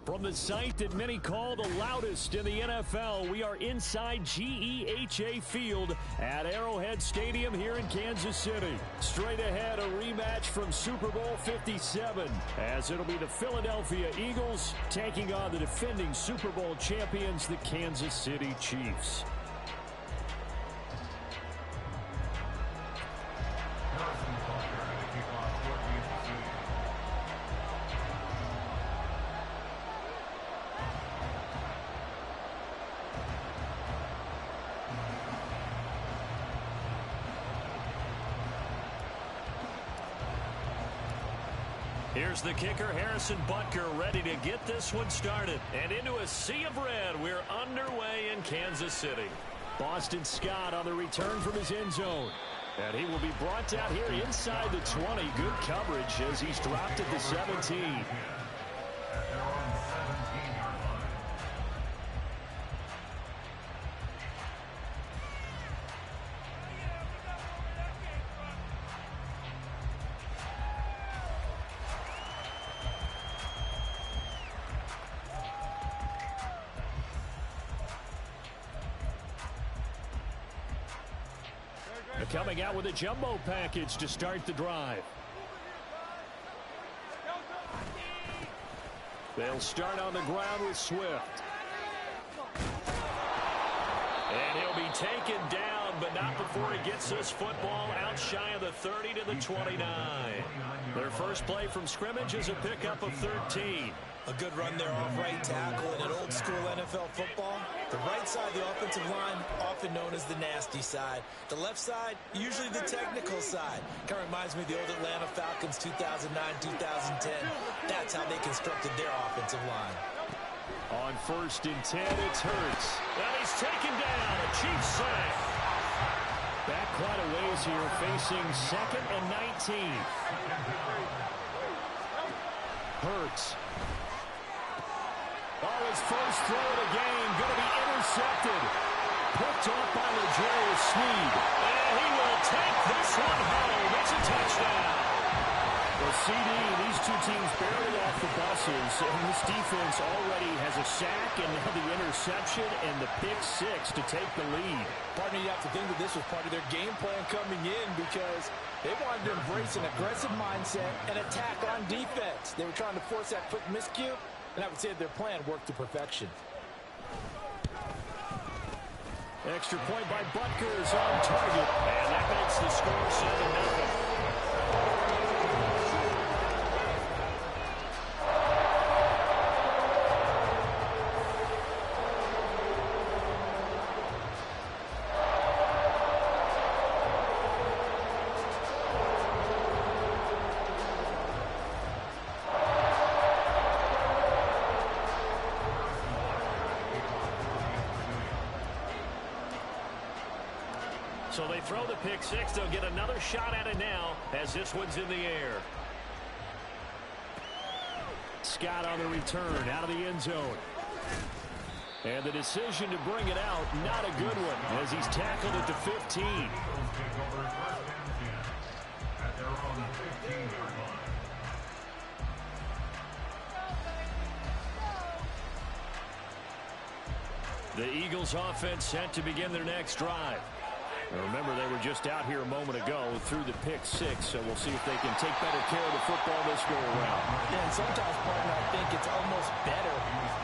From the site that many call the loudest in the NFL, we are inside GEHA Field at Arrowhead Stadium here in Kansas City. Straight ahead, a rematch from Super Bowl 57, as it'll be the Philadelphia Eagles taking on the defending Super Bowl champions, the Kansas City Chiefs. Here's the kicker, Harrison Butker, ready to get this one started. And into a sea of red, we're underway in Kansas City. Boston Scott on the return from his end zone. And he will be brought down here inside the 20. Good coverage as he's dropped at the 17. Coming out with a jumbo package to start the drive. They'll start on the ground with Swift. And he'll be taken down, but not before he gets this football out shy of the 30 to the 29. Their first play from scrimmage is a pickup of 13. A good run there off right tackle in an old school NFL football. The right side of the offensive line, often known as the nasty side. The left side, usually the technical side. Kind of reminds me of the old Atlanta Falcons 2009-2010. That's how they constructed their offensive line. On 1st and 10, it's Hurts. And he's taken down. A Chiefs sack. Back quite a ways here, facing 2nd and 19. Hurts. Oh, his first throw of the game going to be intercepted. Picked off by L'Jarius Sneed. And he will take this one home. It's a touchdown. The CD, these two teams barely off the buses. And this defense already has a sack and now the interception and the pick 6 to take the lead. Partner, you have to think that this was part of their game plan coming in because they wanted to embrace an aggressive mindset and attack on defense. They were trying to force that quick miscue. And I would say their plan worked to perfection. Extra point by Butker is on target. And that makes the score 7-0. So they throw the pick 6. They'll get another shot at it now as this one's in the air. Scott on the return out of the end zone. And the decision to bring it out, not a good one as he's tackled at the 15. The Eagles offense set to begin their next drive. Now remember, they were just out here a moment ago through the pick 6, so we'll see if they can take better care of the football this go around. Yeah, and sometimes, partner, I think it's almost better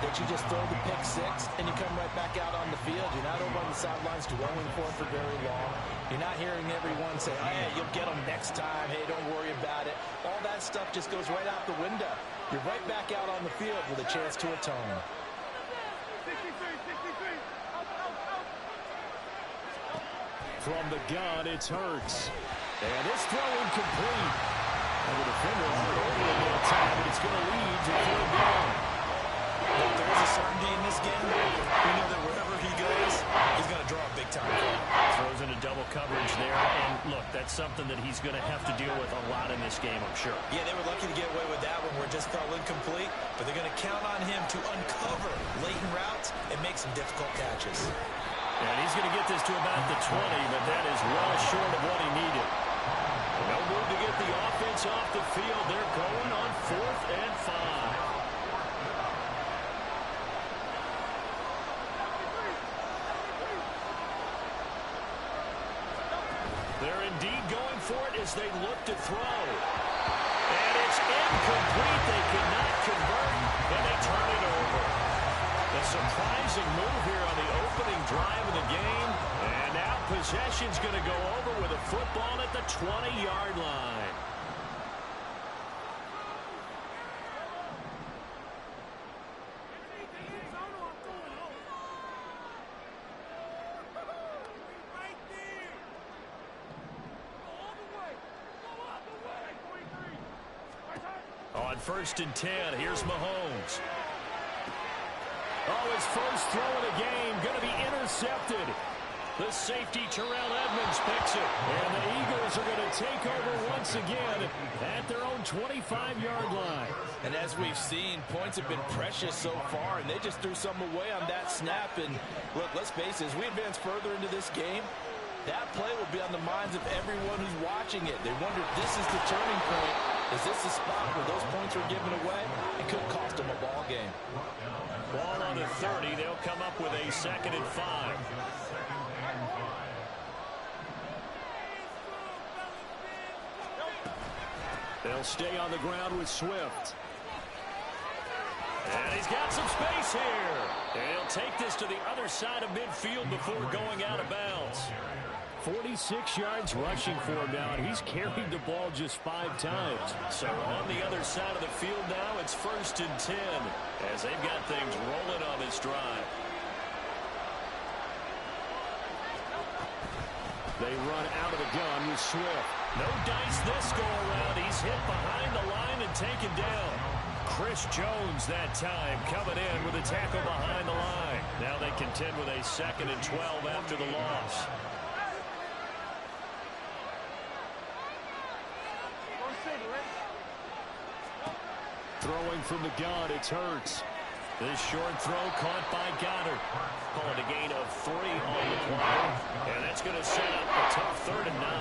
that you just throw the pick 6 and you come right back out on the field. You're not over on the sidelines dwelling for very long. You're not hearing everyone say, oh, yeah, you'll get them next time. Hey, don't worry about it. All that stuff just goes right out the window. You're right back out on the field with a chance to atone. From the gun, it's Hurts. And this throw incomplete. And the defender all over it that time, and it's going to lead to 3rd down. Look, there is a certainty in this game. We know that wherever he goes, he's going to draw a big-time play. Throws into double coverage there. And, look, that's something that he's going to have to deal with a lot in this game, I'm sure. Yeah, they were lucky to get away with that one where it just fell incomplete. But they're going to count on him to uncover latent routes and make some difficult catches. And he's going to get this to about the 20, but that is well short of what he needed. No move to get the offense off the field. They're going on 4th and 5. indeed going for it as they look to throw. And it's incomplete. They cannot convert, and they turn it over. A surprising move here on the opening drive of the game. And now possession's going to go over with a football at the 20-yard line. On 1st and 10, here's Mahomes. Oh, his first throw of the game going to be intercepted. The safety, Terrell Edmonds, picks it. And the Eagles are going to take over once again at their own 25-yard line. And as we've seen, points have been precious so far, and they just threw some away on that snap. And look, let's face it, as we advance further into this game, that play will be on the minds of everyone who's watching it. They wonder if this is the turning point. Is this the spot where those points were given away? It could cost them a ball game. Ball on the 30. They'll come up with a 2nd and 5. They'll stay on the ground with Swift. And he's got some space here. And he'll take this to the other side of midfield before going out of bounds. 46 yards rushing for him now, and he's carried the ball just 5 times. So on the other side of the field now, it's 1st and 10 as they've got things rolling on this drive. They run out of the gun with Swift. No dice this go around. He's hit behind the line and taken down. Chris Jones that time coming in with a tackle behind the line. Now they contend with a 2nd and 12 after the loss. Throwing from the gun, it's Hurts. This short throw caught by Goddard. Call it a gain of 3 on the play. And that's going to set up a tough 3rd and 9.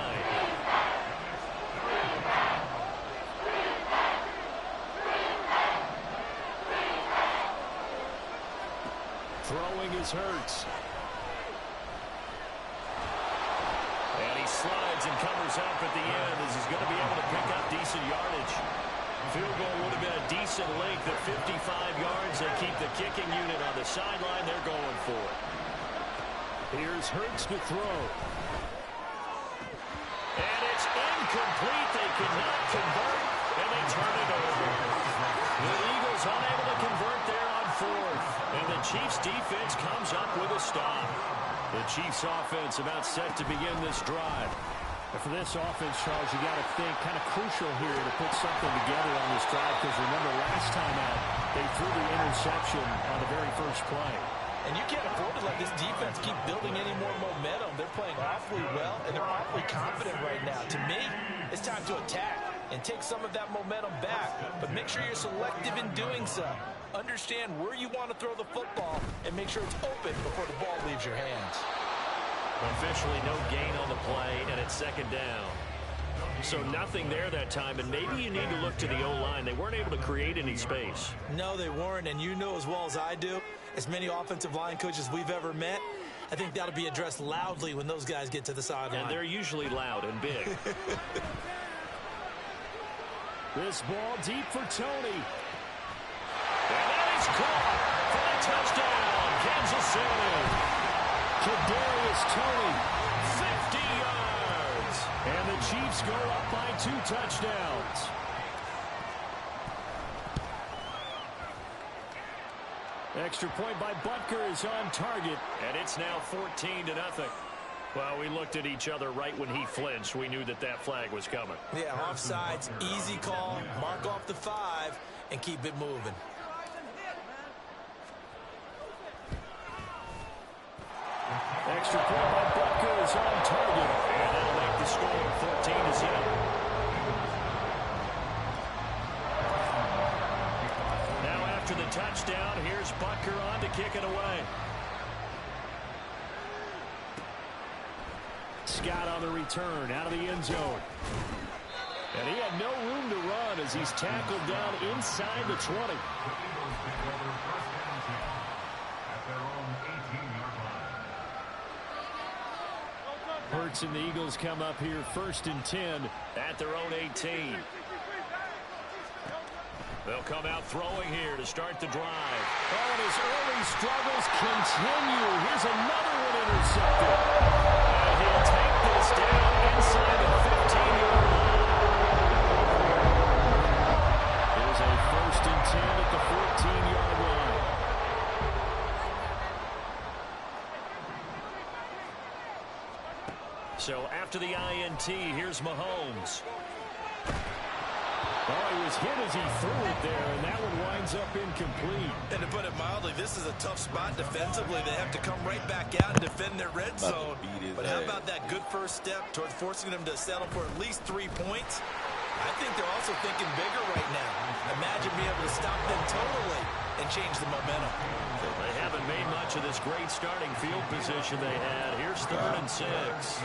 Throwing is Hurts. And he slides and covers up at the end as he's going to be able to pick up decent yardage. Field goal would have been a decent length at 55 yards. They keep the kicking unit on the sideline. They're going for it. Here's Hurts to throw. And it's incomplete. They cannot convert, and they turn it over. The Eagles unable to convert there on 4th. And the Chiefs defense comes up with a stop. The Chiefs offense about set to begin this drive. And for this offense, Charles, you got to think kind of crucial here to put something together on this drive, because remember last time out, they threw the interception on the very first play. And you can't afford to let this defense keep building any more momentum. They're playing awfully well, and they're awfully confident right now. To me, it's time to attack and take some of that momentum back. But make sure you're selective in doing so. Understand where you want to throw the football and make sure it's open before the ball leaves your hands. Officially no gain on the play, and it's 2nd down. So nothing there that time, and maybe you need to look to the O-line. They weren't able to create any space. No, they weren't, and you know as well as I do, as many offensive line coaches we've ever met, I think that'll be addressed loudly when those guys get to the sideline. And they're usually loud and big. This ball deep for Tony. And that is caught for a touchdown, Kansas City. Kadarius Toney, 50 yards. And the Chiefs go up by 2 touchdowns. Extra point by Butker is on target, and it's now 14-0. Well, we looked at each other right when he flinched. We knew that that flag was coming. Yeah, offsides, easy call, mark off the 5, and keep it moving. Extra point by Butker is on target, and that'll make the score 14-0. Now after the touchdown, here's Butker on to kick it away. Scott on the return out of the end zone. And he had no room to run as he's tackled down inside the 20. Hurts and the Eagles come up here 1st and 10 at their own 18. They'll come out throwing here to start the drive. Oh, and his early struggles continue. Here's another one intercepted. And he'll take this down inside the 15-yard line. Here's a 1st and 10 at the 14-yard line. So after the INT, here's Mahomes. Oh, he was hit as he threw it there, and that one winds up incomplete. And to put it mildly, this is a tough spot defensively. They have to come right back out and defend their red zone. But how about that good first step towards forcing them to settle for at least 3 points? I think they're also thinking bigger right now. Imagine being able to stop them totally and change the momentum. They haven't made much of this great starting field position they had. Here's 3rd and 6.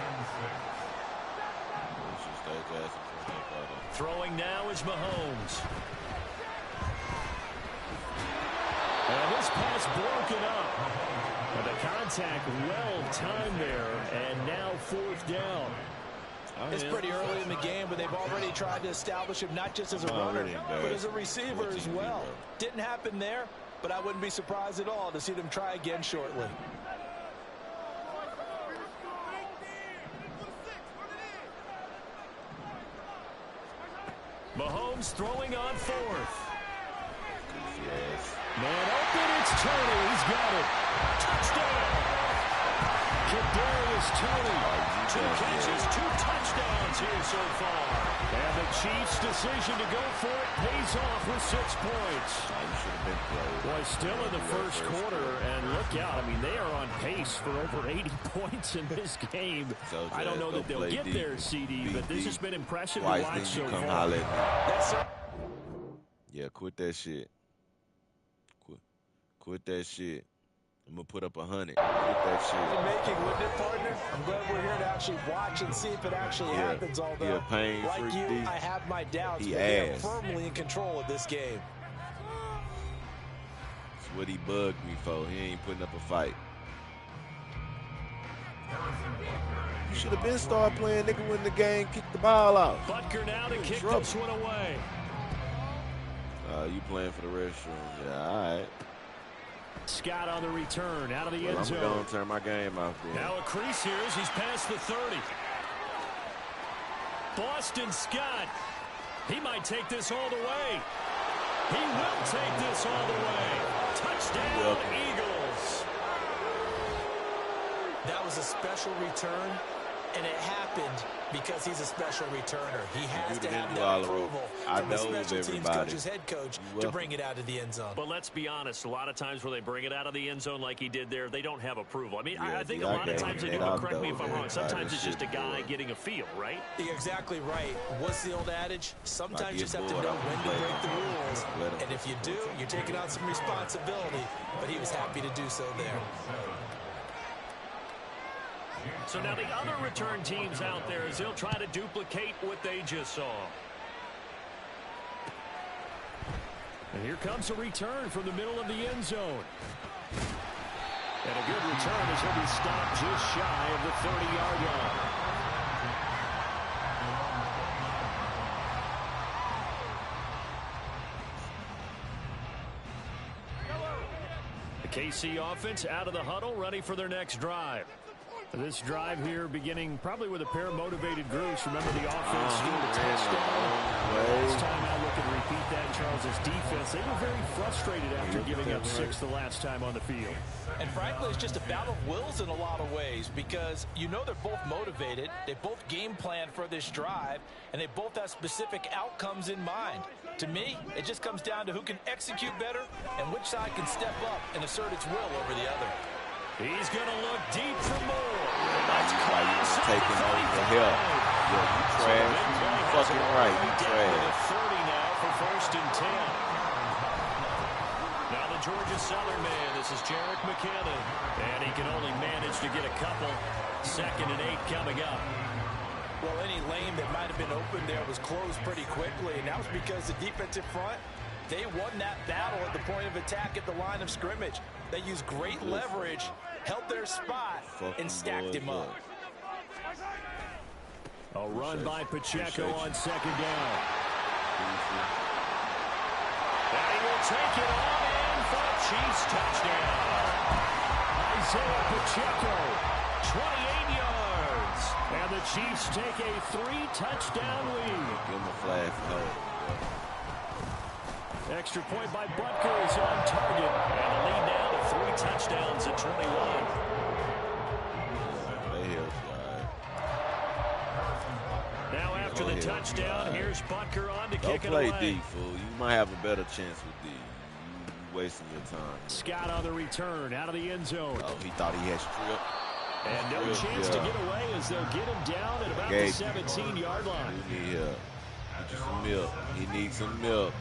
Throwing now is Mahomes. And this pass broken up. But the contact well timed there, and now 4th down. It's pretty early in the game, but they've already tried to establish him not just as a runner, but as a receiver as well. Didn't happen there, but I wouldn't be surprised at all to see them try again shortly. Mahomes throwing on 4th. Man open, it's Tony. He's got it. Touchdown. Kadarius Toney. 2 catches, 2 touchdowns here so far. And the Chiefs' decision to go for it pays off with 6 points. Boy, still in the first quarter, and look out. I mean, they are on pace for over 80 points in this game. I don't know that they'll get there, CD, but this has been impressive to watch so far. Yeah, quit that shit. Quit that shit. I'm going to put up 100. Quit that shit. Making, wouldn't it, partner? I'm glad we're here to actually watch and see if it actually happens, although, like you, I have my doubts, but they're firmly in control of this game. That's what he bugged me for. He ain't putting up a fight. You should have been started playing, nigga, when the game kicked the ball out. Butker now to kick this one away. You playing for the restroom. Yeah, all right. Scott on the return, out of the end zone. I'm going to turn my game off. Bro. Now a crease here as he's past the 30. Boston Scott. He might take this all the way. He will take this all the way. Touchdown, Eagles. That was a special return, and it happened because he's a special returner. He has to have that approval from the special teams coach's head coach to bring it out of the end zone. But let's be honest, a lot of times where they bring it out of the end zone like he did there, they don't have approval. I mean, I think a lot of times they do, but correct me if I'm wrong. Sometimes it's just a guy getting a feel, right? You're exactly right. What's the old adage? Sometimes you just have to know when to break the rules. And if you do, you're taking on some responsibility. But he was happy to do so there. So now the other return teams out there as they'll try to duplicate what they just saw. And here comes a return from the middle of the end zone. And a good return as he'll be stopped just shy of the 30-yard line. The KC offense out of the huddle, ready for their next drive. This drive here beginning probably with a pair of motivated groups. Remember the offense scored a touchdown. Last time I look and repeat that, Charles' defense, they were very frustrated after giving up 6 the last time on the field. And frankly, it's just a battle of wills in a lot of ways because you know they're both motivated. They both game plan for this drive, and they both have specific outcomes in mind. To me, it just comes down to who can execute better and which side can step up and assert its will over the other. He's going to look deep for more. That's why you're taking over the hill. Yeah, you trash. You fucking right. You trash. 30 now for 1st and 10. Now the Georgia Southern man. This is Jerick McKinnon. And he can only manage to get a couple. 2nd and 8 coming up. Well, any lane that might have been open there was closed pretty quickly. And that was because the defensive front, they won that battle at the point of attack at the line of scrimmage. They used great leverage, held their spot, and stacked him up. A run by Pacheco on second down. And he will take it on in for a Chiefs touchdown. Isaiah Pacheco, 28 yards. And the Chiefs take a 3-touchdown lead. Give him a flag for that. Extra point by Butker is on target. And the lead now to 3 touchdowns at 21. Now after the touchdown, here's Butker on to kick it away. Don't play D, fool. You might have a better chance with D. You wasting your time. Scott on the return out of the end zone. Oh, he thought he had stripped. And no chance to get away as they'll get him down at about the 17-yard line. He need help. Get you some milk. He needs some milk.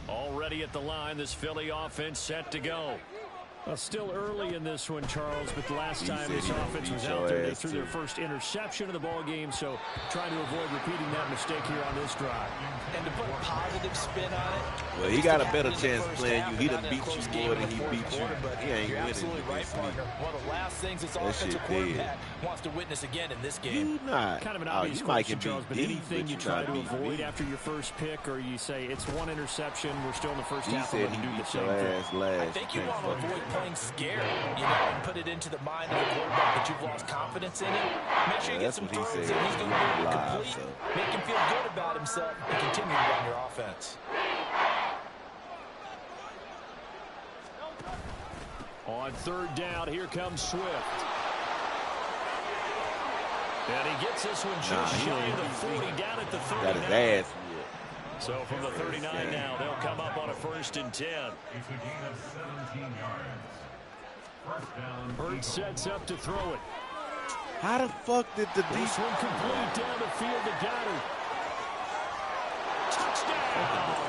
Already at the line, this Philly offense set to go. Well, still early in this one, Charles, but the last time this offense was out there, they threw their first interception of the ball game, so trying to avoid repeating that mistake here on this drive. And to put a positive spin on it. Well, he got a better chance playing you. He done beat you more than he beat you. He ain't winning. Absolutely right, partner. One of the last things this offensive quarterback wants to witness again in this game. You not. Kind of an obvious question, Charles, but anything you try to avoid after your first pick, or you say it's one interception, we're still in the first half, he we're going to do the same thing. I think you want to avoid playing scared, and put it into the mind of the quarterback that you've lost confidence in him. Make sure you get some throws that he's going to be able to complete, make him feel good about himself, and continue to run your offense. On third down, here comes Swift. And he gets this one just shy of the 40, down at the 39. Got his ass whipped. So from the 39 now, they'll come up on a 1st and 10. Bird sets up to throw it. How the fuck did the This one complete down the field to Goddard. Touchdown!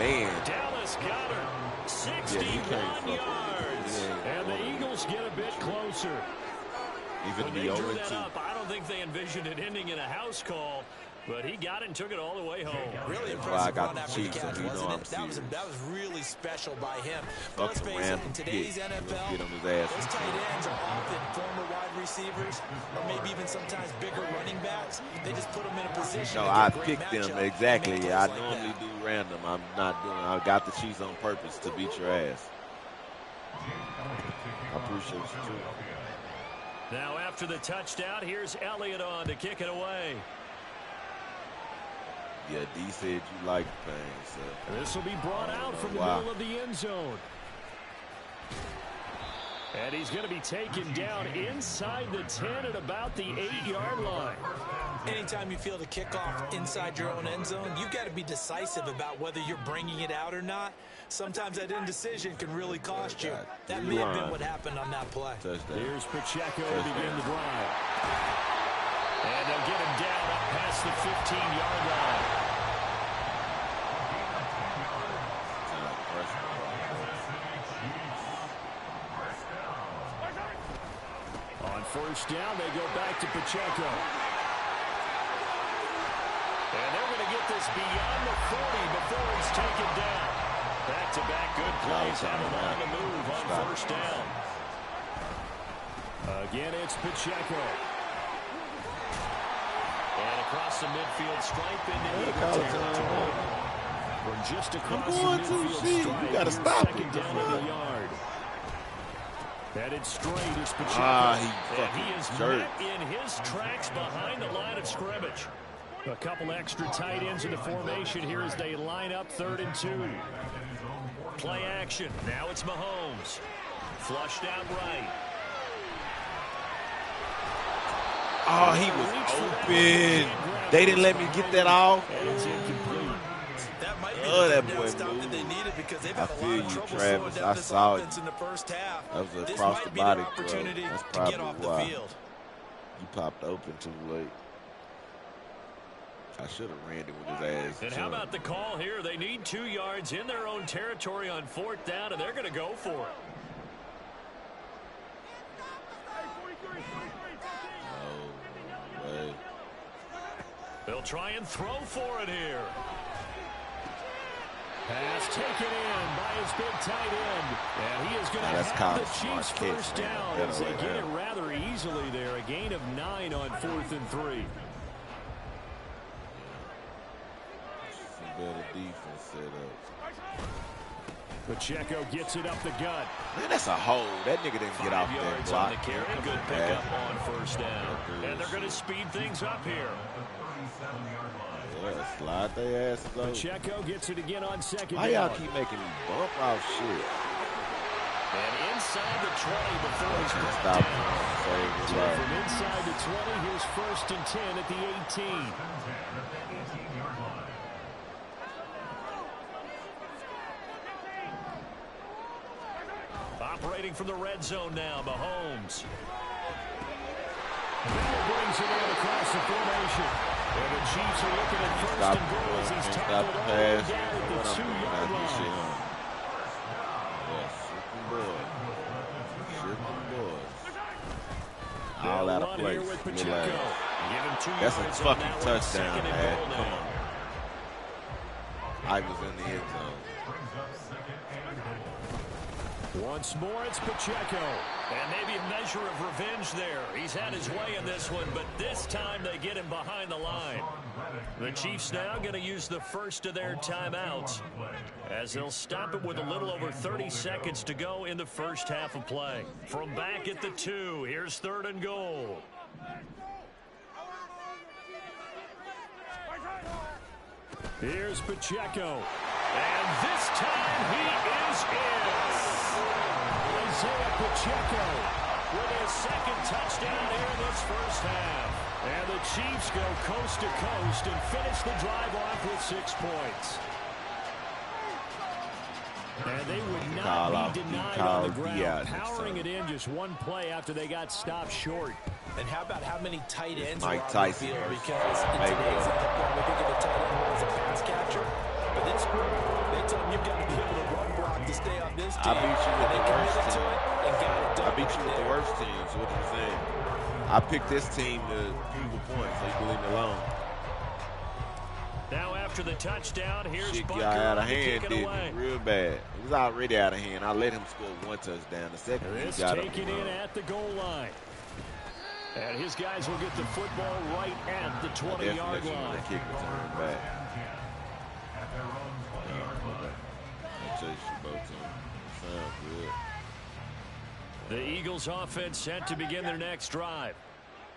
Man. Dallas Goddard, 61 yards. And the Eagles get a bit closer. Even when they drew that up, I don't think they envisioned it ending in a house call. But he got it and took it all the way home. Really impressive run after the catch, wasn't it? That was really special by him. But let's face it, in today's NFL, those tight ends are often former wide receivers or maybe even sometimes bigger running backs. They just put them in a position. No, I picked them exactly. I normally do random. I'm not doing. I got the Chiefs on purpose to beat your ass. I appreciate you too. Now after the touchdown, here's Elliott on to kick it away. Yeah, D said you like things. So. This will be brought out from the middle of the end zone. And he's going to be taken down inside the 10 at about the 8-yard line. Anytime you feel the kickoff inside your own end zone, you've got to be decisive about whether you're bringing it out or not. Sometimes that indecision can really cost you. That may have been what happened on that play. Here's Pacheco to begin the drive. And they'll get him down up past the 15-yard line. On first down, they go back to Pacheco. And they're going to get this beyond the 40 before it's taken down. Back-to-back good plays have him on the move on first down. Again, it's Pacheco. And across the midfield stripe into Eagle territory. From just across the midfield stripe, you gotta stop it. Second down in the yard. Headed straight is Pacheco. And he is met in his tracks behind the line of scrimmage. A couple extra tight ends in the formation here as they line up 3rd and 2. Play action. Now it's Mahomes. Flushed out right. Oh, he was open. They didn't let me get that off. It's incomplete. That might be that the boy stop that they needed because they've I had a feel lot you, of trouble Travis. slowing I down this saw offense it. in the first half. That was This across might the be their body opportunity That's to probably get off the why. field. You popped open too late. I should have ran it with his ass. And how about the call here? They need 2 yards in their own territory on 4th down, and they're going to go for it. No way. They'll try and throw for it here. Pass taken in by his big tight end. And he is going to have the Chiefs first down as they get it rather easily there. A gain of 9 on 4th and 3. Some better defense set up. Pacheco gets it up the gut. Man, that's a hold. That nigga didn't get off that block. On the carry. Good pickup on first down. And they're going to speed things up here. Yeah, slide their ass low. Pacheco gets it again on second down. Why y'all keep making me bump out shit? And inside the 20 before he's brought Stop. down. So from inside the 20, here's 1st and 10 at the 18. Operating from the red zone now, Mahomes. Brings it out across the formation. And the Chiefs are looking at 1st and goal as he's tackled all the way down at the 2-yard line. Yes, shooting boys. All out of place. That's a fucking touchdown, man. Come on. I was in the end zone. Once more, it's Pacheco. And maybe a measure of revenge there. He's had his way in this one, but this time they get him behind the line. The Chiefs now going to use the first of their timeouts as they'll stop it with a little over 30 seconds to go in the first half of play. From back at the 2, here's 3rd and goal. Here's Pacheco. And this time he is in. Isaiah Pacheco with his 2nd touchdown here in this first half. And the Chiefs go coast to coast and finish the drive off with 6 points. And they would not be denied on the ground, powering it in just one play after they got stopped short. And how about how many tight ends Mike are on Tyson the field? Because in today's NFL, we think of a tight end more as a pass catcher. But this group, they tell them you've got to be able to run block to stay on this team. I beat you with the worst team. I beat you with the worst team, so what are you saying? I picked this team to prove a point, so you can leave me alone. Now after the touchdown, here's Shit Bunker got out of to hand, kick it away. real bad. It was already out of hand. I let him score 1 touchdown. The second This he got taken in at the goal line. And his guys will get the football right at the 20-yard line. Kick return back. The Eagles offense set to begin their next drive.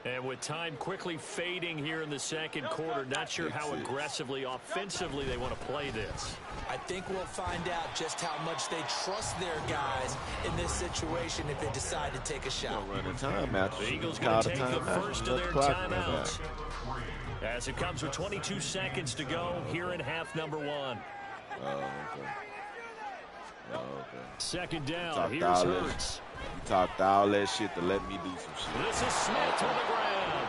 And with time quickly fading here in the second quarter, not sure how aggressively, offensively they want to play this. I think we'll find out just how much they trust their guys in this situation if they decide to take a shot. Running timeout. The Eagles going to take the first of their timeouts. As it comes with 22 seconds to go here in half number 1. Oh, okay. Second down, here's Hurts. You talked all that shit to let me do some shit. This is Smith on the ground.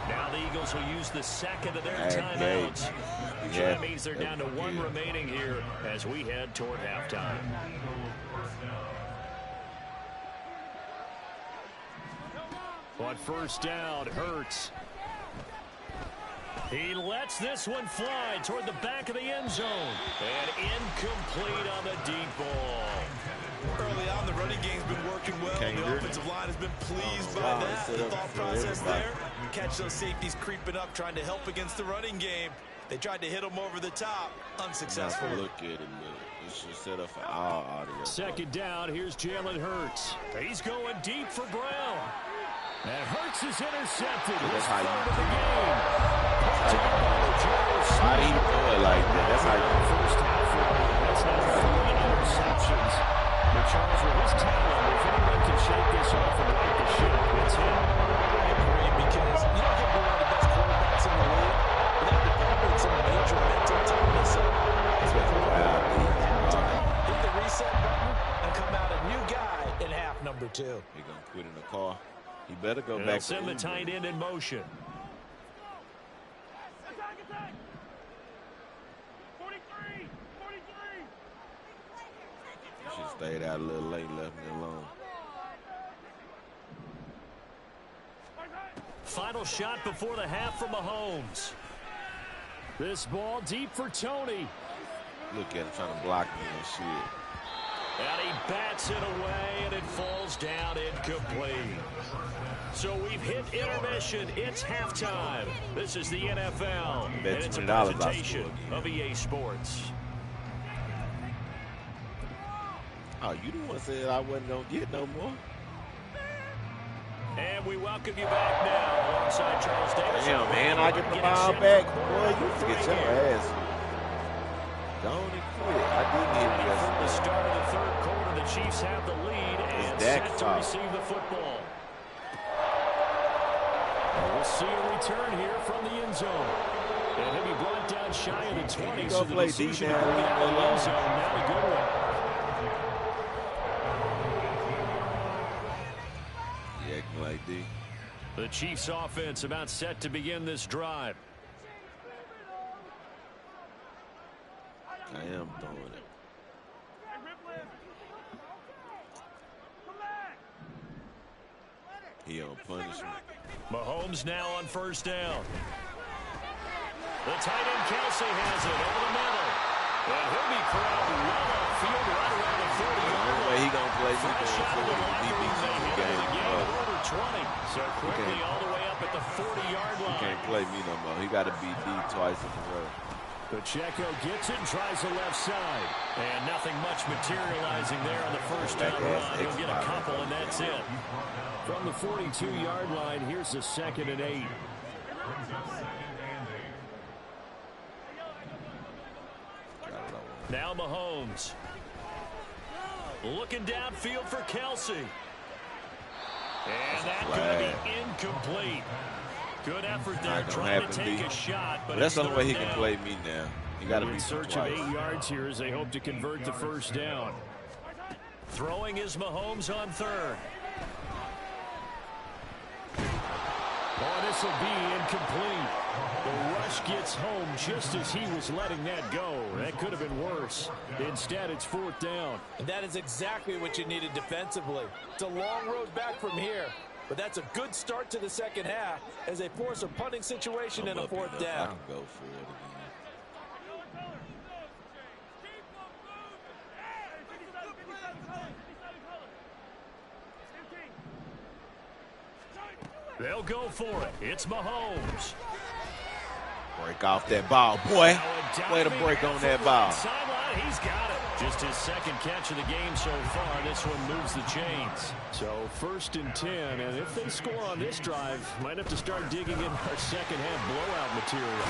Now the Eagles will use the second of their timeouts. So that means they're down to 1 remaining here as we head toward halftime. On first down, Hurts. He lets this one fly toward the back of the end zone. And incomplete on the deep ball. Early on, the running game's been working well. The offensive line has been pleased by that. The thought process there, catch those safeties creeping up, trying to help against the running game. They tried to hit him over the top, unsuccessful. Look at him, it should set up for our audio. Second down, here's Jalen Hurts. He's going deep for Brown. And Hurts is intercepted. That's how you do it. How do you do it like that? That's how you do it. First half, that's now 3 interceptions. But Charles, with his talent, if anyone can shake this off and right the ship, it's him. I agree, because you don't get one of the best quarterbacks in the league without developing some major mental toughness. Hit the reset button and come out a new guy in half number 2. He's going to quit in the car. He better go and back. Send the tight end in motion. 43. Should have stayed out a little late, left me alone. Final shot before the half from Mahomes. This ball deep for Tony. Look at him trying to block me and shit. And he bats it away, and it falls down incomplete. So we've hit intermission. It's halftime. This is the NFL, and it's a presentation of EA Sports. Oh, you the one said I wasn't going to get no more. And we welcome you back now alongside Charles Davis. Damn, man, I get the ball back. Boy, you get your ass. Don't quit. I didn't hit you from the start of the third quarter, the Chiefs have the lead and set to receive the football. We'll see a return here from the end zone. And he'll be brought down shy of the 20, so the decision to bring it out of the end zone, not a good one. You acting like D. The Chiefs offense about set to begin this drive. I am throwing it. He on punishment. Mahomes now on first down. The tight end Kelsey has it over the middle. And he'll be corralled well upfield right around the 40-yard line. The way he gonna play me going forward if he beats you in the game. Over 20. So quickly all the way up at the 40-yard line. He can't play me no more. He got to beat D twice in a row. Pacheco gets it, tries the left side. And nothing much materializing there on the first down run. He'll get a couple, and that's it. From the 42-yard line, here's the 2nd and 8. Now Mahomes. Looking downfield for Kelsey. And that's going to be incomplete. Good effort there, trying to take a shot, but that's the only way he can play me now. He got to be in search of 8 yards here as they hope to convert the first down. Throwing is Mahomes on third. Oh, this will be incomplete. The rush gets home just as he was letting that go. That could have been worse. Instead, it's 4th down. And that is exactly what you needed defensively. It's a long road back from here. But that's a good start to the second half as they force a punting situation in a 4th down. I can go for it again. They'll go for it. It's Mahomes. Break off that ball, boy. Way to break on that ball. Sideline, he's got it. Just his second catch of the game so far. This one moves the chains. So 1st and 10, and if they score on this drive, might have to start digging in our second half blowout material.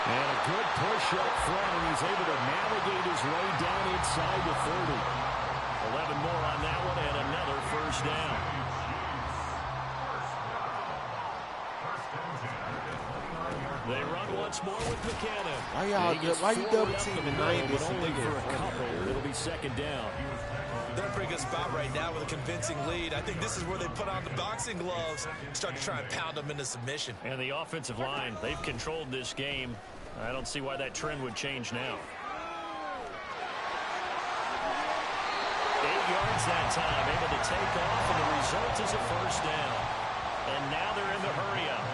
And a good push up front, and he's able to navigate his way down inside the 30. 11 more on that one, and another first down. They run once more with McKinnon. Why you double teaming 90 but only for a couple. It'll be 2nd down. They're in a pretty good spot right now with a convincing lead. I think this is where they put on the boxing gloves and start to try and pound them into submission. And the offensive line, they've controlled this game. I don't see why that trend would change now. 8 yards that time, able to take off, and the result is a first down. And now they're in the hurry-up.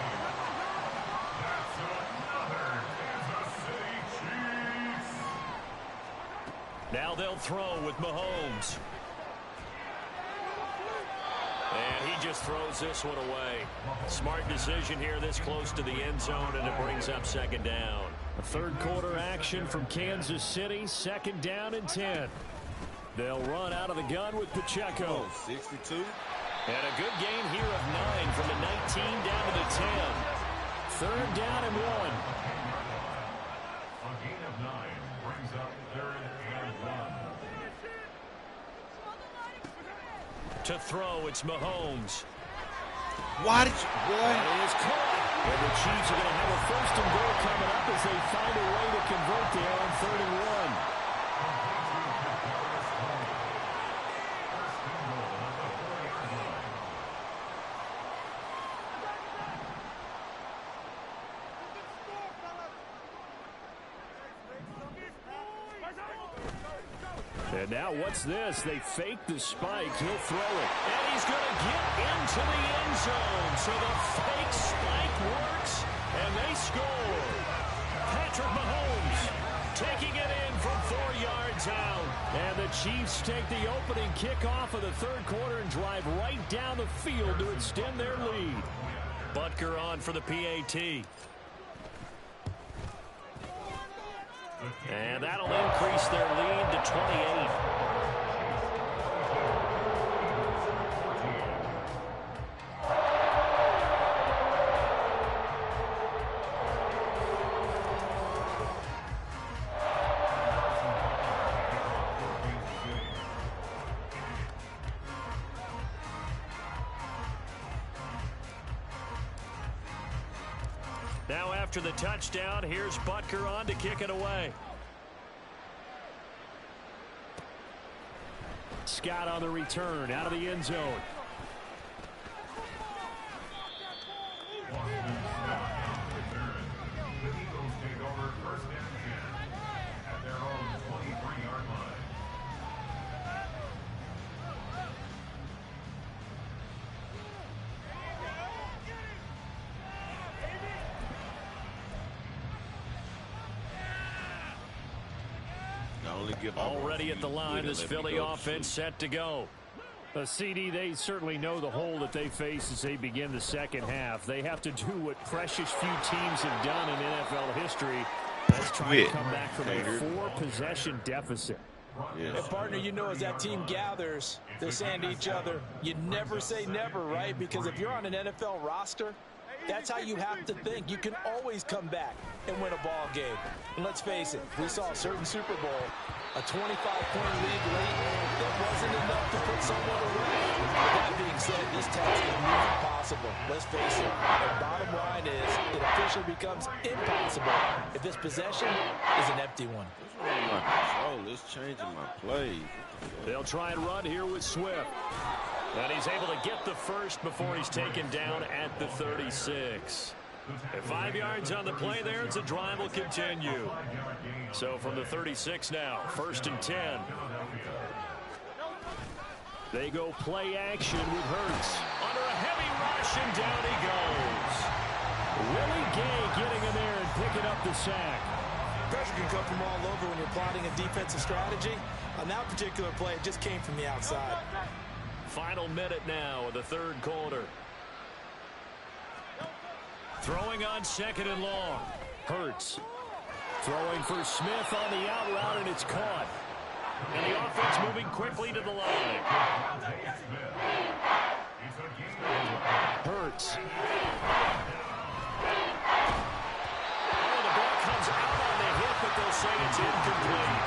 Now they'll throw with Mahomes. And he just throws this one away. Smart decision here this close to the end zone, and it brings up 2nd down. A 3rd quarter action from Kansas City, 2nd down and 10. They'll run out of the gun with Pacheco. 62. And a good gain here of 9 from the 19 down to the 10. 3rd down and 1. A gain of 9 brings up 3rd and 1. To throw, it's Mahomes. Why did you, boy? It is caught. And the Chiefs are going to have a 1st and goal coming up as they find a way to convert there on 3rd and 1. And now what's this? They fake the spike. He'll throw it. And he's going to get into the end zone. So the fake spike works, and they score. Patrick Mahomes taking it in from 4 yards out. And the Chiefs take the opening kickoff of the third quarter and drive right down the field to extend their lead. Butker on for the PAT. And that'll increase their lead to 28. Now after the touchdown, here's Butker on to kick it away. Scott on the return out of the end zone. The Eagles take over 1st and 10 at their own 23-yard line. Already at the line, this Philly offense set to go. CD, they certainly know the hole that they face as they begin the second half. They have to do what precious few teams have done in NFL history. Let's try to come back from a 4-possession deficit. And partner, you know, as that team gathers, they're saying to each other, you never say never, right? Because if you're on an NFL roster, that's how you have to think. You can always come back and win a ball game. And let's face it, we saw a certain Super Bowl, a 25-point lead late that wasn't enough to put someone away. That being said, this task is never possible. Let's face it, the bottom line is it officially becomes impossible if this possession is an empty one. My control is changing my plays. They'll try and run here with Swift. And he's able to get the first before he's taken down at the 36. At 5 yards on the play there, the drive will continue. So from the 36 now, 1st and 10. They go play action with Hurts. Under a heavy rush, and down he goes. Willie Gay getting in there and picking up the sack. Pressure can come from all over when you're plotting a defensive strategy. On that particular play, it just came from the outside. Final minute now of the third quarter. Throwing on 2nd and long. Hurts. Throwing for Smith on the out route, and it's caught. And the offense moving quickly to the line. Hurts. Oh, the ball comes out on the hit, but they'll say it's incomplete.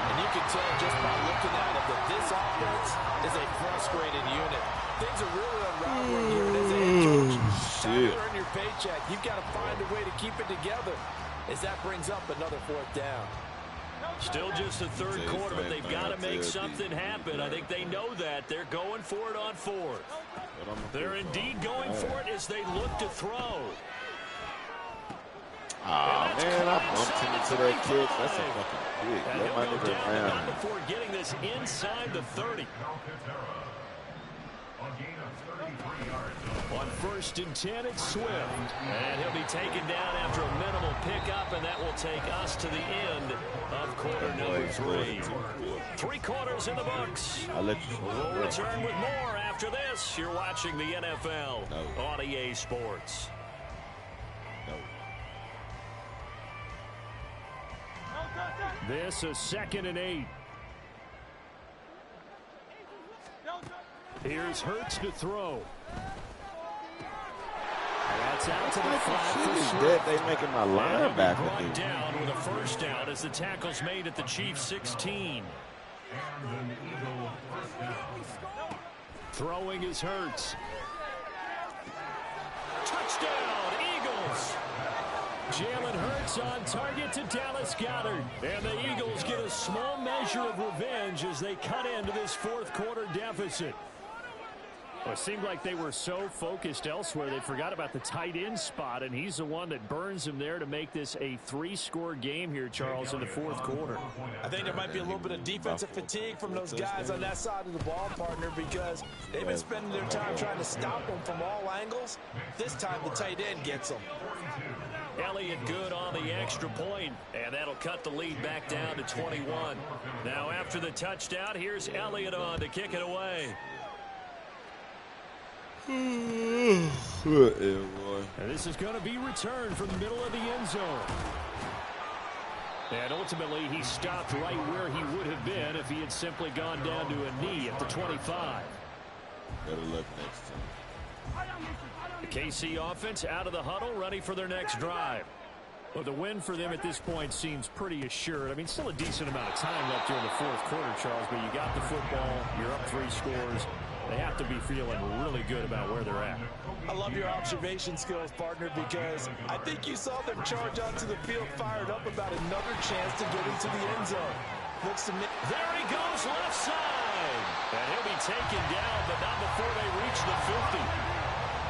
And you can tell just by looking at it that this offense is a frustrated unit. Things are really unraveling here. As a head coach, time to earn your paycheck. You've got to find a way to keep it together as that brings up another 4th down. Still just the third quarter, but they've got to make something happen. I think they know that. They're going for it on 4th. They're indeed going for it as they look to throw. Man, I bumped into that kick. That's a fucking kick. And Let my he'll go nigga down around. not before getting this inside the 30. On 1st and 10, it's Swift. And he'll be taken down after a minimal pickup, and that will take us to the end of quarter number 3. 3 quarters in the books. I'll let you We'll return with more after this. You're watching the NFL on EA Sports. This is 2nd and 8. Here's Hurts to throw. That's out to the flat for Swift. They making my linebacker brought down with a 1st down as the tackle's made at the Chiefs 16. Throwing is Hurts. Touchdown, Eagles. Jalen Hurts on target to Dallas Goedert. And the Eagles get a small measure of revenge as they cut into this 4th quarter deficit. Well, it seemed like they were so focused elsewhere they forgot about the tight end spot, and he's the one that burns him there to make this a 3-score game here, Charles, in the 4th quarter. I think there might be a little bit of defensive fatigue from those guys on that side of the ball, partner, because they've been spending their time trying to stop them from all angles. This time the tight end gets them. Elliott good on the extra point, and that'll cut the lead back down to 21. Now after the touchdown, here's Elliott on to kick it away. And this is going to be returned from the middle of the end zone. And ultimately, he stopped right where he would have been if he had simply gone down to a knee at the 25. Better luck next time. The KC offense out of the huddle, ready for their next drive. Well, the win for them at this point seems pretty assured. I mean, still a decent amount of time left here in the fourth quarter, Charles, but you got the football, you're up 3 scores. They have to be feeling really good about where they're at. I love your observation skills, partner, because I think you saw them charge onto the field fired up about another chance to get into the end zone. Looks to me. There he goes, left side. And he'll be taken down, but not before they reach the 50.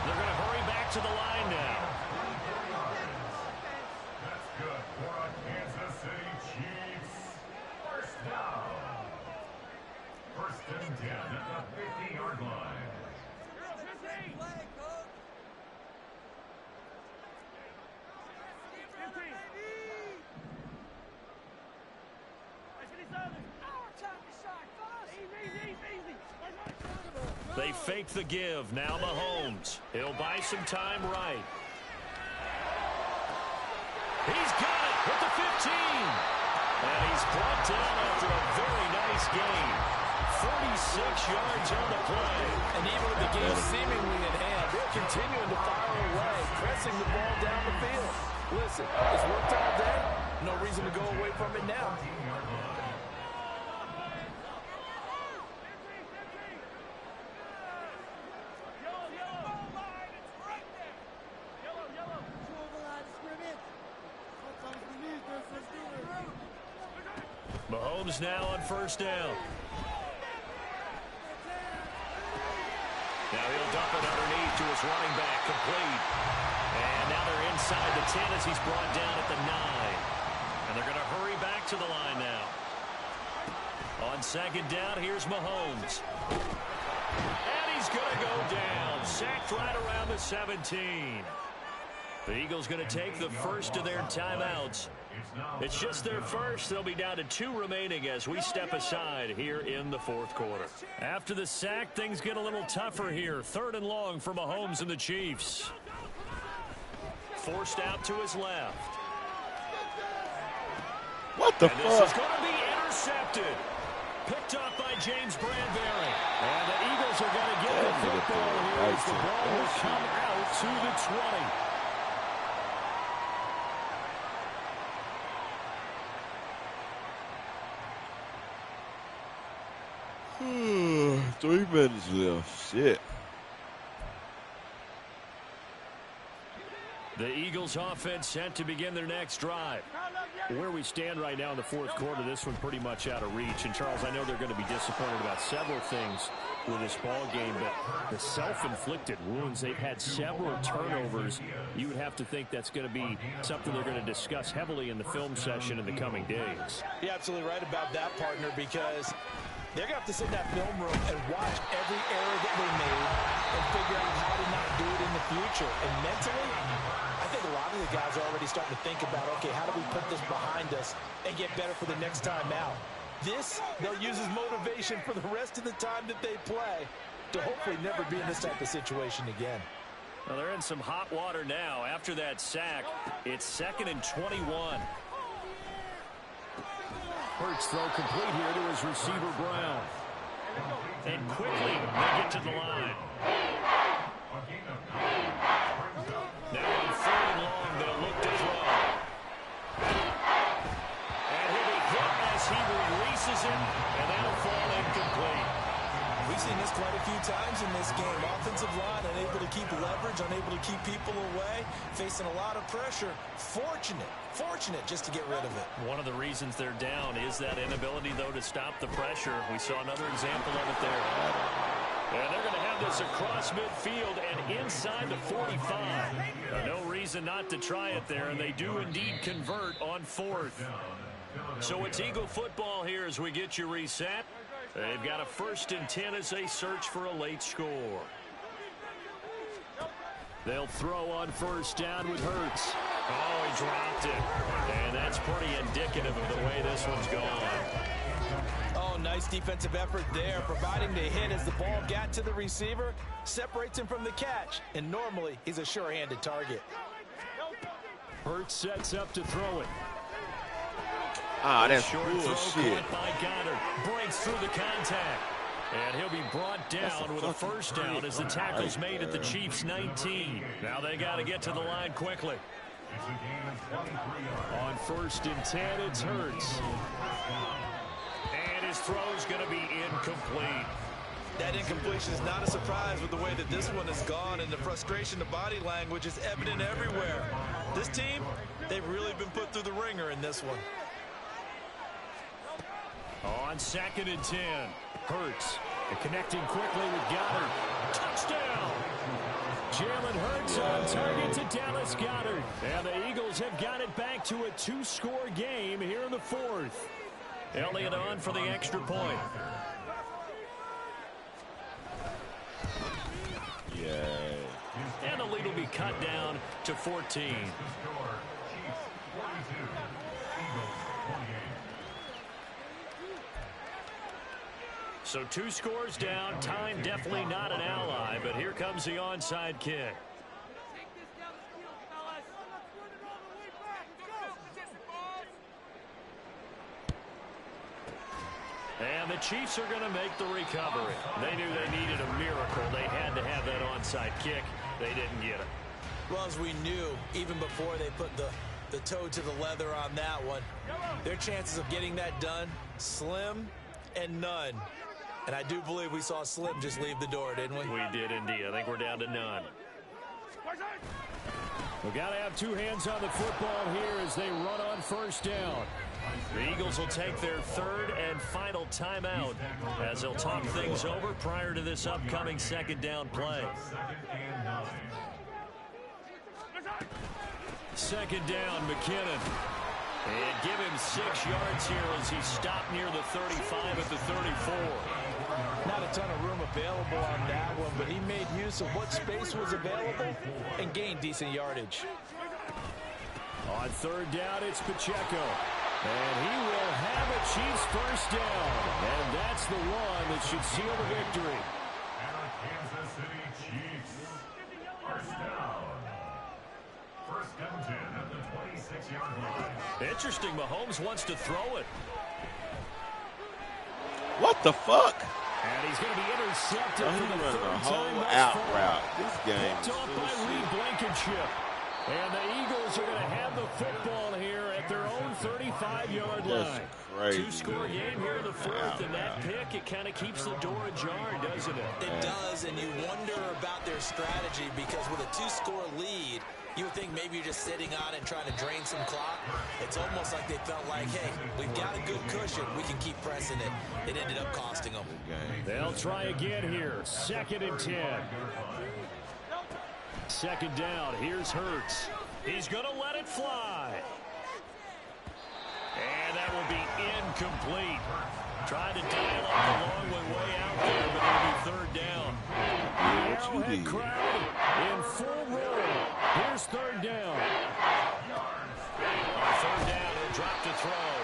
They're going to hurry back to the line now. That's good for a Kansas City Chiefs. First down. First and 10 at the 50-yard line. They fake the give. Now Mahomes. He'll buy some time right. He's got it at the 15. And he's brought down after a very nice gain. 46 yards on the play. And even with the game seemingly in hand, they're continuing to fire away, pressing the ball down the field. Listen, it's worked all day. No reason to go away from it now. Mahomes now on first down. Now he'll dump it underneath to his running back, complete. And now they're inside the 10 as he's brought down at the 9. And they're going to hurry back to the line now. On second down, here's Mahomes. And he's going to go down. Sacked right around the 17. The Eagles going to take the first of their timeouts. It's just their first. They'll be down to 2 remaining as we step aside here in the fourth quarter. After the sack, things get a little tougher here. 3rd and long for Mahomes and the Chiefs. Forced out to his left. What the fuck? This is going to be intercepted. Picked up by James Bradbury. And the Eagles are going to get the football here as the ball will come out to the 20. Three minutes left. Shit. The Eagles offense set to begin their next drive. Where we stand right now in the fourth quarter, this one pretty much out of reach. And, Charles, I know they're going to be disappointed about several things with this ball game, but the self-inflicted wounds, they've had several turnovers. You would have to think that's going to be something they're going to discuss heavily in the film session in the coming days. You're absolutely right about that, partner, because they're going to have to sit in that film room and watch every error that they made and figure out how to not do it in the future. And mentally, I think a lot of the guys are already starting to think about, okay, how do we put this behind us and get better for the next time out? This, they'll use as motivation for the rest of the time that they play to hopefully never be in this type of situation again. Well, they're in some hot water now. After that sack, it's 2nd and 21. Hurts throw complete here to his receiver, Brown. And quickly, they get to the line. Now on 3rd and long, they'll look to throw. And he'll be hit as he releases it, and that'll fall incomplete. We've seen this quite a few times in this game. Offensive line unable to keep leverage, unable to keep people away, facing a lot of pressure. Fortunate just to get rid of it. One of the reasons they're down is that inability, though, to stop the pressure. We saw another example of it there. And they're going to have this across midfield and inside the 45. No reason not to try it there, and they do indeed convert on 4th. So it's Eagle football here as we get you reset. They've got a 1st and 10 as they search for a late score. They'll throw on 1st down with Hurts. Oh, he dropped it. And that's pretty indicative of the way this one's going. Oh, nice defensive effort there, providing the hit as the ball got to the receiver, separates him from the catch, and normally he's a sure-handed target. Hurts sets up to throw it. Ah, that's short bullshit. Caught by Goddard. Breaks through the contact. And he'll be brought down with a first down as the tackle's made at the Chiefs' 19. Now they got to get to the line quickly. On 1st and 10, it's Hurts. And his throw's going to be incomplete. That incompletion is not a surprise with the way that this one has gone, and the frustration, the body language is evident everywhere. This team, they've really been put through the ringer in this one. On 2nd and 10, Hurts connecting quickly with Goddard. Touchdown! Jalen Hurts on target to Dallas Goddard. And the Eagles have got it back to a 2-score game here in the 4th. Elliott on for the extra point. Yeah. And the lead will be cut down to 14. So 2 scores down. Time definitely not an ally, but here comes the onside kick. And the Chiefs are going to make the recovery. They knew they needed a miracle. They had to have that onside kick. They didn't get it. Well, as we knew, even before they put the toe to the leather on that one, their chances of getting that done, slim and none. And I do believe we saw Slim just leave the door, didn't we? We did indeed. I think we're down to none. We've got to have 2 hands on the football here as they run on 1st down. The Eagles will take their 3rd and final timeout as they'll talk things over prior to this upcoming 2nd down play. 2nd down, McKinnon. And give him 6 yards here as he stopped near the 35 at the 34. Not a ton of room available on that one, but he made use of what space was available and gained decent yardage. On 3rd down, it's Pacheco. And he will have a Chiefs first down. And that's the one that should seal the victory. Kansas City Chiefs. First down. 1st and 10 at the 26-yard line. Interesting, Mahomes wants to throw it. What the fuck? And he's going to be intercepted Oh, for he's the running 3rd a time whole thus out far. route. This game Picked is off full by of Reed shit. Blankenship. And the Eagles are going to have the football here at their own 35-yard line. Crazy. 2-score game here in the 4th, and that pick, it kind of keeps the door ajar, doesn't it? It does, and you wonder about their strategy because with a 2-score lead, you would think maybe you're just sitting on it and trying to drain some clock. It's almost like they felt like, hey, we've got a good cushion. We can keep pressing it. It ended up costing them. They'll try again here. 2nd and 10. 2nd down. Here's Hurts. He's going to let it fly. And that will be incomplete. Tried to dial up the long way out there, but it'll be 3rd down. Arrowhead crowd in full roll. Here's 3rd down. On 3rd down, he'll drop to throw.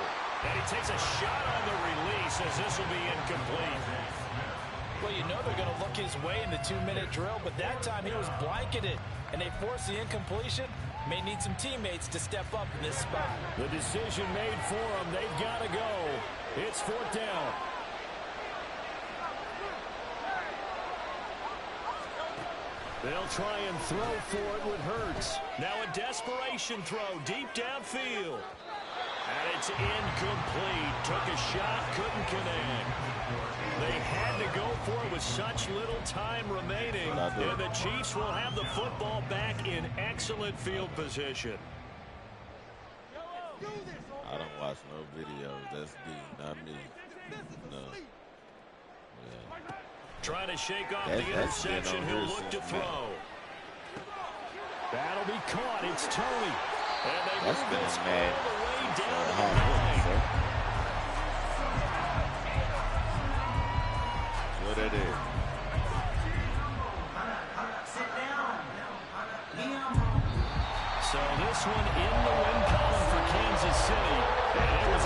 And he takes a shot on the release as this will be incomplete. Well, you know they're going to look his way in the 2-minute drill, but that time he was blanketed, and they forced the incompletion. May need some teammates to step up in this spot. The decision made for them. They've got to go. It's 4th down. They'll try and throw for it with Hurts. Now a desperation throw deep downfield. And it's incomplete. Took a shot, couldn't connect. They had to go for it with such little time remaining. And the Chiefs will have the football back in excellent field position. I don't watch no videos. That's me, not me. No. Yeah. Trying to shake off the interception. He'll look to throw. That'll be caught. It's Tony. And they move this all the way down to the 9. What it is. So this one in the win column for Kansas City. And it was